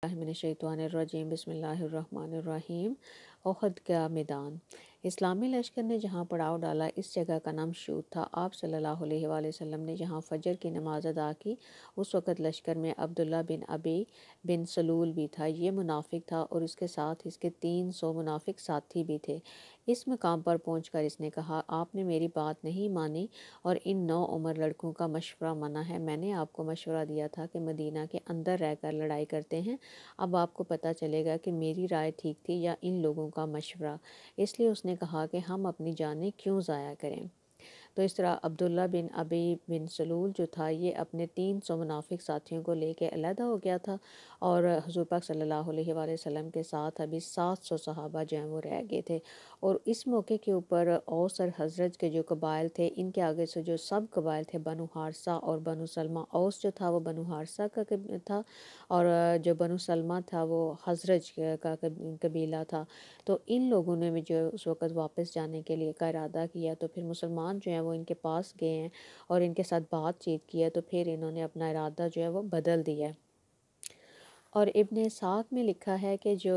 من الشیطان الرجیم بسم اللہ الرحمن الرحیم۔ احد کا میدان۔ اسلامی لشکر نے جہاں پڑاؤ ڈالا اس جگہ کا نام شوط تھا۔ آپ صلی اللہ علیہ وآلہ وسلم نے جہاں فجر کی نماز ادا کی اس وقت لشکر میں عبداللہ بن ابی بن سلول بھی تھا۔ یہ منافق تھا اور اس کے ساتھ اس کے 300 منافق ساتھی بھی تھے۔ اس مقام پر پہنچ کر اس نے کہا، آپ نے میری بات نہیں مانی اور ان 9 عمر لڑکوں کا مشورہ منع ہے۔ میں نے آپ کو مشورہ دیا تھا کہ مدینہ کے اندر رہ کر لڑائی کرتے ہیں۔ اب آپ کو پتہ چلے گا کہ میری رائے ٹھیک تھی یا ان لوگوں کا مشورہ۔ اس لیے اس نے کہا کہ ہم اپنی جانیں کیوں ضائع کریں۔ تو اس طرح عبداللہ بن ابی بن سلول جو تھا یہ اپنے 300 منافق ساتھیوں کو لے کے علیحدہ ہو گیا تھا اور حضور پاک صلی اللہ علیہ وآلہ وسلم کے ساتھ ابھی 700 صحابہ جو ہیں وہ رہ گئے تھے۔ اور اس موقع کے اوپر اوس اور حضرت کے جو قبائل تھے ان کے آگے سے جو سب قبائل تھے بنو حارثہ اور بنو سلمہ، اوس جو تھا وہ بنو حارثہ کا تھا اور جو بنو سلمہ تھا وہ حضرت کا قبیلہ تھا۔ تو ان لوگوں نے بھی جو اس وقت واپس جانے کے لیے کا ارادہ کیا تو پھر مسلمان جو ہیں وہ ان کے پاس گئے ہیں اور ان کے ساتھ بات چیت کی ہے تو پھر انہوں نے اپنا ارادہ جو ہے وہ بدل دیا ہے۔ اور ابن اسحاق میں لکھا ہے کہ جو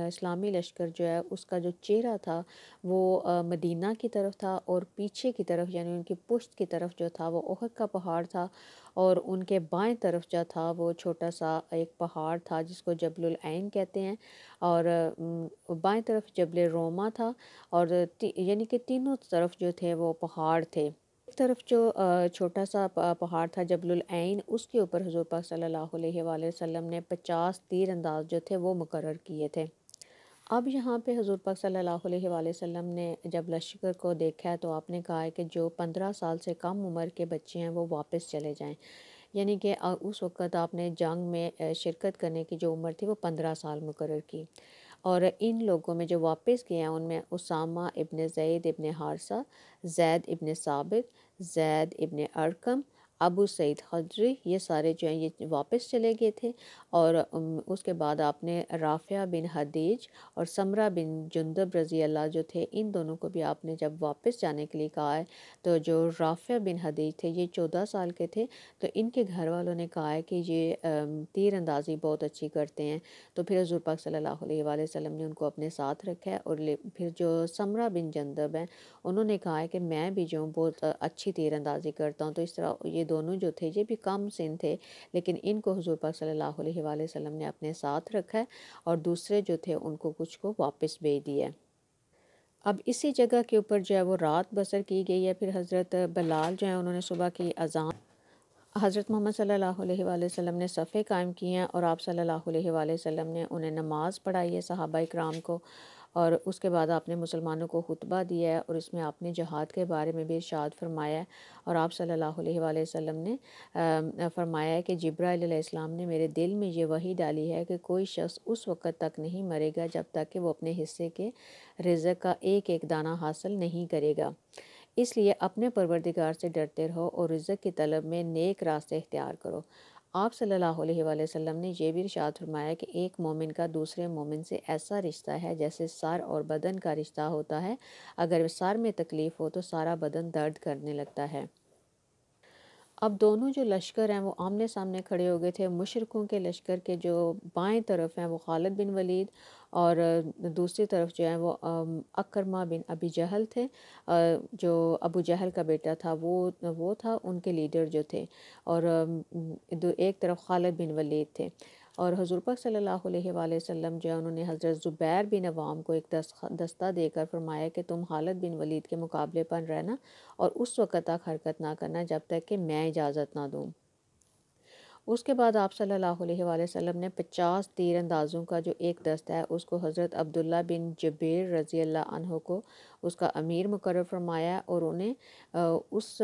اسلامی لشکر جو ہے اس کا جو چہرہ تھا وہ مدینہ کی طرف تھا اور پیچھے کی طرف یعنی ان کی پشت کی طرف جو تھا وہ احد کا پہاڑ تھا اور ان کے بائیں طرف جو تھا وہ چھوٹا سا ایک پہاڑ تھا جس کو جبل العین کہتے ہیں اور بائیں طرف جبل روما تھا اور یعنی کہ تینوں طرف جو تھے وہ پہاڑ تھے۔ ایک طرف جو چھوٹا سا پہاڑ تھا جبل العین اس کے اوپر حضور پاک صلی اللہ علیہ وآلہ وسلم نے 50 تیر انداز جو تھے وہ مقرر کیے تھے۔ اب یہاں پہ حضور پاک صلی اللہ علیہ وآلہ وسلم نے جب لشکر کو دیکھا ہے تو آپ نے کہا ہے کہ جو 15 سال سے کم عمر کے بچے ہیں وہ واپس چلے جائیں، یعنی کہ اس وقت آپ نے جنگ میں شرکت کرنے کی جو عمر تھی وہ 15 سال مقرر کی۔ اور ان لوگوں میں جو واپس گئے ہیں ان میں اسامہ ابن زید ابن حارثہ، زید ابن ثابت، زید ابن ارقم، ابو سعید خدری، یہ سارے جو ہیں یہ واپس چلے گئے تھے۔ اور اس کے بعد آپ نے رافع بن حدیج اور سمرہ بن جندب رضی اللہ جو تھے ان دونوں کو بھی آپ نے جب واپس جانے کے لیے کہا ہے تو جو رافع بن حدیج تھے یہ 14 سال کے تھے تو ان کے گھر والوں نے کہا ہے کہ یہ تیر اندازی بہت اچھی کرتے ہیں تو پھر حضور پاک صلی اللہ علیہ وآلہ وسلم نے ان کو اپنے ساتھ رکھا ہے۔ اور پھر جو سمرہ بن جندب ہیں انہوں نے کہا ہے کہ میں بھی جو بہت اچھی تیر اندازی کرتا ہوں۔ تو اس طرح یہ دونوں جو تھے یہ بھی کم سن تھے لیکن ان کو حضور پاک صلی اللہ علیہ وآلہ وسلم نے اپنے ساتھ رکھا ہے اور دوسرے جو تھے ان کو کچھ کو واپس بھیج دیا ہے۔ اب اسی جگہ کے اوپر جو ہے وہ رات بسر کی گئی ہے۔ پھر حضرت بلال جو ہیں انہوں نے صبح کی اذان حضرت محمد صلی اللہ علیہ وآلہ وسلم نے صفیں قائم کی ہیں اور آپ صلی اللہ علیہ وآلہ وسلم نے انہیں نماز پڑھائی ہے صحابہ کرام کو اور اس کے بعد آپ نے مسلمانوں کو خطبہ دیا ہے اور اس میں آپ نے جہاد کے بارے میں بھی ارشاد فرمایا ہے اور آپ صلی اللہ علیہ وآلہ وسلم نے فرمایا ہے کہ جبرائیل علیہ السلام نے میرے دل میں یہ وحی ڈالی ہے کہ کوئی شخص اس وقت تک نہیں مرے گا جب تک کہ وہ اپنے حصے کے رزق کا ایک ایک دانہ حاصل نہیں کرے گا، اس لیے اپنے پروردگار سے ڈرتے رہو اور رزق کی طلب میں نیک راستے اختیار کرو۔ آپ صلی اللہ علیہ وآلہ وسلم نے یہ بھی ارشاد فرمایا کہ ایک مومن کا دوسرے مومن سے ایسا رشتہ ہے جیسے سر اور بدن کا رشتہ ہوتا ہے، اگر سر میں تکلیف ہو تو سارا بدن درد کرنے لگتا ہے۔ اب دونوں جو لشکر ہیں وہ آمنے سامنے کھڑے ہو گئے تھے۔ مشرکوں کے لشکر کے جو بائیں طرف ہیں وہ خالد بن ولید اور دوسری طرف جو ہیں وہ اکرمہ بن ابی جہل تھے، جو ابو جہل کا بیٹا تھا وہ تھا ان کے لیڈر جو تھے، اور ایک طرف خالد بن ولید تھے۔ اور حضور پاک صلی اللہ علیہ وآلہ وسلم جو ہے انہوں نے حضرت زبیر بن عوام کو ایک دستہ دے کر فرمایا کہ تم خالد بن ولید کے مقابلے پر رہنا اور اس وقت تک حرکت نہ کرنا جب تک کہ میں اجازت نہ دوں۔ اس کے بعد آپ صلی اللہ علیہ وآلہ وسلم نے 50 تیر اندازوں کا جو ایک دستہ ہے اس کو حضرت عبداللہ بن جبیر رضی اللہ عنہ کو اس کا امیر مقرر فرمایا اور انہیں اس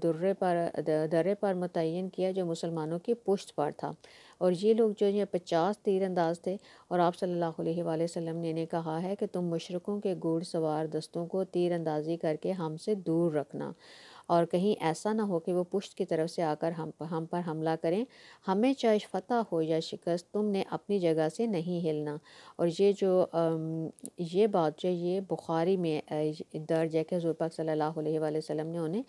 درے پر متعین کیا جو مسلمانوں کی پشت پر تھا، اور یہ لوگ جو یہ 50 تیر انداز تھے اور آپ صلی اللہ علیہ وآلہ وسلم نے انہیں کہا ہے کہ تم مشرکوں کے گھوڑ سوار دستوں کو تیر اندازی کر کے ہم سے دور رکھنا اور کہیں ایسا نہ ہو کہ وہ پشت کی طرف سے آ کر ہم پر حملہ کریں، ہمیں چاہے فتح ہو یا شکست تم نے اپنی جگہ سے نہیں ہلنا۔ اور یہ بات جو یہ بخاری میں درج ہے کہ حضور پاک صلی اللہ علیہ وآلہ وسلم نے انہیں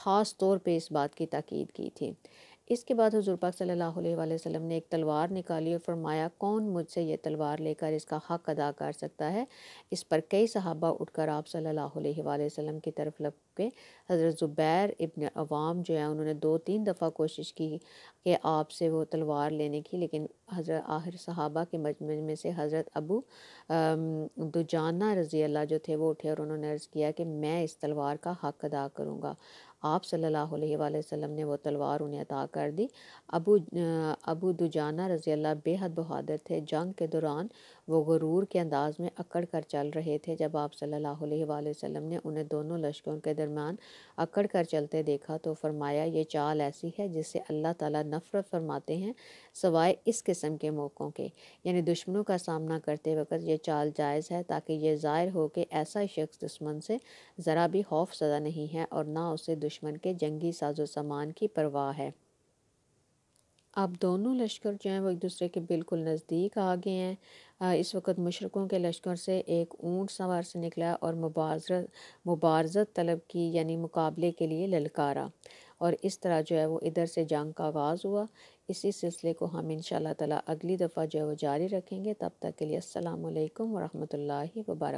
خاص طور پہ اس بات کی تاکید کی تھی۔ اس کے بعد حضور پاک صلی اللہ علیہ وآلہ وسلم نے ایک تلوار نکالی اور فرمایا کون مجھ سے یہ تلوار لے کر اس کا حق ادا کر سکتا ہے۔ اس پر کئی صحابہ اٹھ کر آپ صلی اللہ علیہ وآلہ وسلم کی طرف لپکے۔ حضرت زبیر ابن عوام جو ہے انہوں نے 2-3 دفعہ کوشش کی کہ آپ سے وہ تلوار لینے کی، لیکن حضرت آخر صحابہ کے مجمع میں سے حضرت ابو دجانہ رضی اللہ جو تھے وہ اٹھے اور انہوں نے عرض کیا کہ میں اس تلوار کا حق ادا کروں گا۔ آپ صلی اللہ علیہ وآلہ وسلم نے وہ تلوار انہیں عطا کر دی۔ ابو دجانہ رضی اللہ بے حد بہادر تھے۔ جنگ کے دوران وہ غرور کے انداز میں اکڑ کر چل رہے تھے۔ جب آپ صلی اللہ علیہ وآلہ وسلم نے انہیں دونوں لشکروں کے درمیان اکڑ کر چلتے دیکھا تو فرمایا یہ چال ایسی ہے جس سے اللہ تعالیٰ نفرت فرماتے ہیں سوائے اس قسم کے موقعوں کے، یعنی دشمنوں کا سامنا کرتے وقت یہ چال جائز ہے تاکہ یہ ظاہر ہو کہ ایسا شخص دشمن سے ذرا بھی خوف زدہ نہیں ہے اور نہ اسے دشمن کے جنگی ساز و سامان کی پرواہ ہے۔ اب دونوں لشکر جو ہیں وہ ایک دوسرے کے بالکل نزدیک آ گئے ہیں۔ اس وقت مشرکوں کے لشکر سے ایک اونٹ سوار سے نکلا اور مبارزت طلب کی، یعنی مقابلے کے لیے للکارا، اور اس طرح جو ہے وہ ادھر سے جنگ کا آغاز ہوا۔ اسی سلسلے کو ہم انشاءاللہ تعالی اگلی دفعہ جو ہے وہ جاری رکھیں گے۔ تب تک کے لیے السلام علیکم ورحمۃ اللہ وبرکاتہ۔